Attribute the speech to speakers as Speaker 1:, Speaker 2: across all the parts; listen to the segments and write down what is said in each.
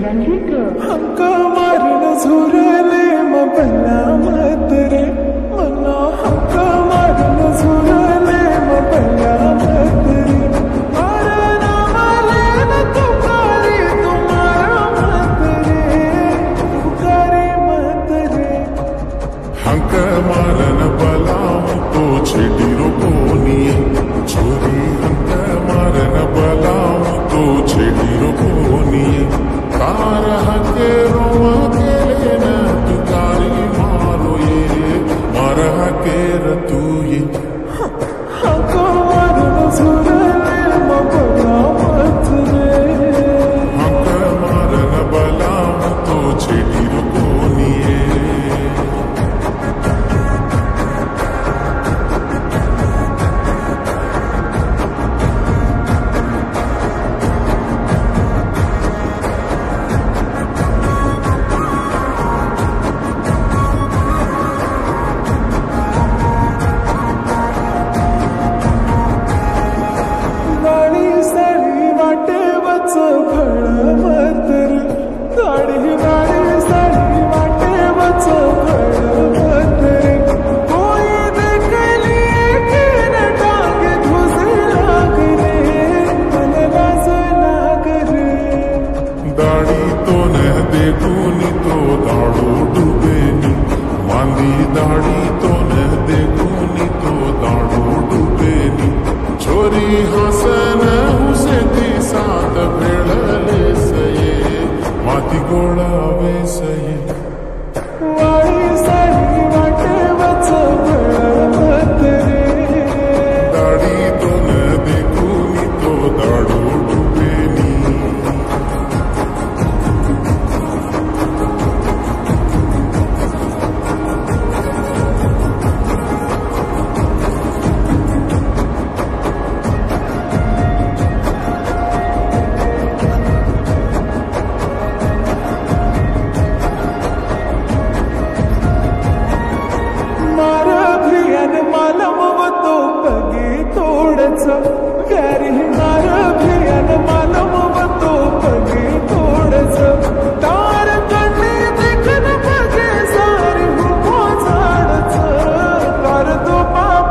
Speaker 1: रंगीक
Speaker 2: हंका मारून झुरले मबला मतरे मना हंका मारून झुरले मबला मतरे मारण मले न तुकारी तुम्हारा मतरे
Speaker 3: हंक मारन बलाऊं तो छेड़ी रोकोनिए छोरी हंक मारन बलाऊं तो छेड़ी रोकोनिए कार हके रोमा के न तुकारी मारो ये मार हके रतू ये
Speaker 2: हंका मारून झुरले मबला मतरे
Speaker 3: हंक मारन बलाऊं तो छेड़ी रोकोनिए दाढ़ी तो न देखूनी तो दाढ़ो डूबेनी मांदी दाढ़ी तो न देखूनी तो दाढ़ो डूबेनी छोरी हसन हुसे ती साथ भेड़ले सये माती गोळावे सये
Speaker 2: वाळी साडी वाटे वच मतरे
Speaker 3: दाढ़ी तो न देखूनी तो दाढ़ो डूबेनी
Speaker 2: गैरी मार भियन मालम तो पगे तोड़च तार कण्णी देखन पगे सारी हुको झाडच तार तो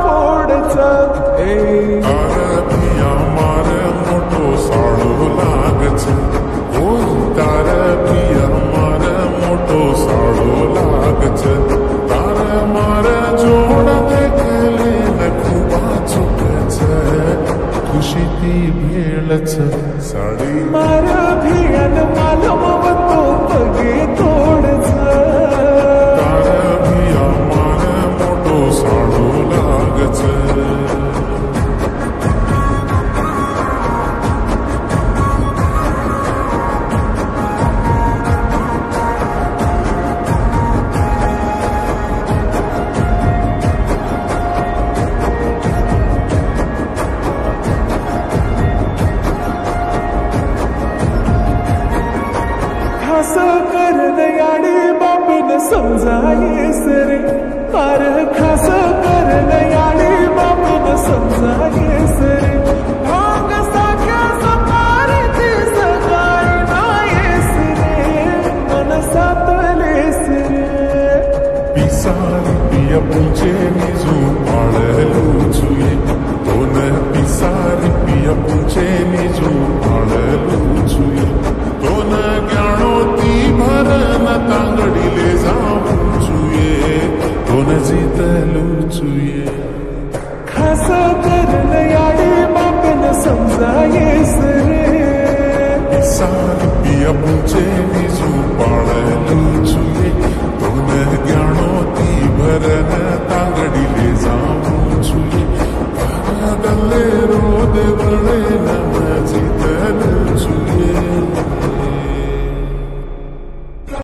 Speaker 2: फोडच
Speaker 3: तार भिया मार मोठो साळो लागच ओ तार भिया मार मोठो साळो लागच तार मार जोड देखले न खूबा चुकच खुशी ती भेळच साडी
Speaker 2: मार भियन मालम तो पगे तोडच
Speaker 3: तार भिया मार मोठो साळो लागच
Speaker 2: खास करन याडी बापन समजायस रे मार खास करन याडी बापन समजायस रे भांग साख्या सकाळची सकाळी नायस रे मन सातलेस रे
Speaker 3: पिसारी पिया पुंचे निजू पाळलू छुये दोन पिसारी पिया पुंचे निजू पाळलू छुये दोन ज्ञानो ती भरन तांगडीले जाऊन छुये दोन जितलू छुये
Speaker 2: खास करन याडी बापन समजायस रे
Speaker 3: पिसारी पिया पुंचे निजू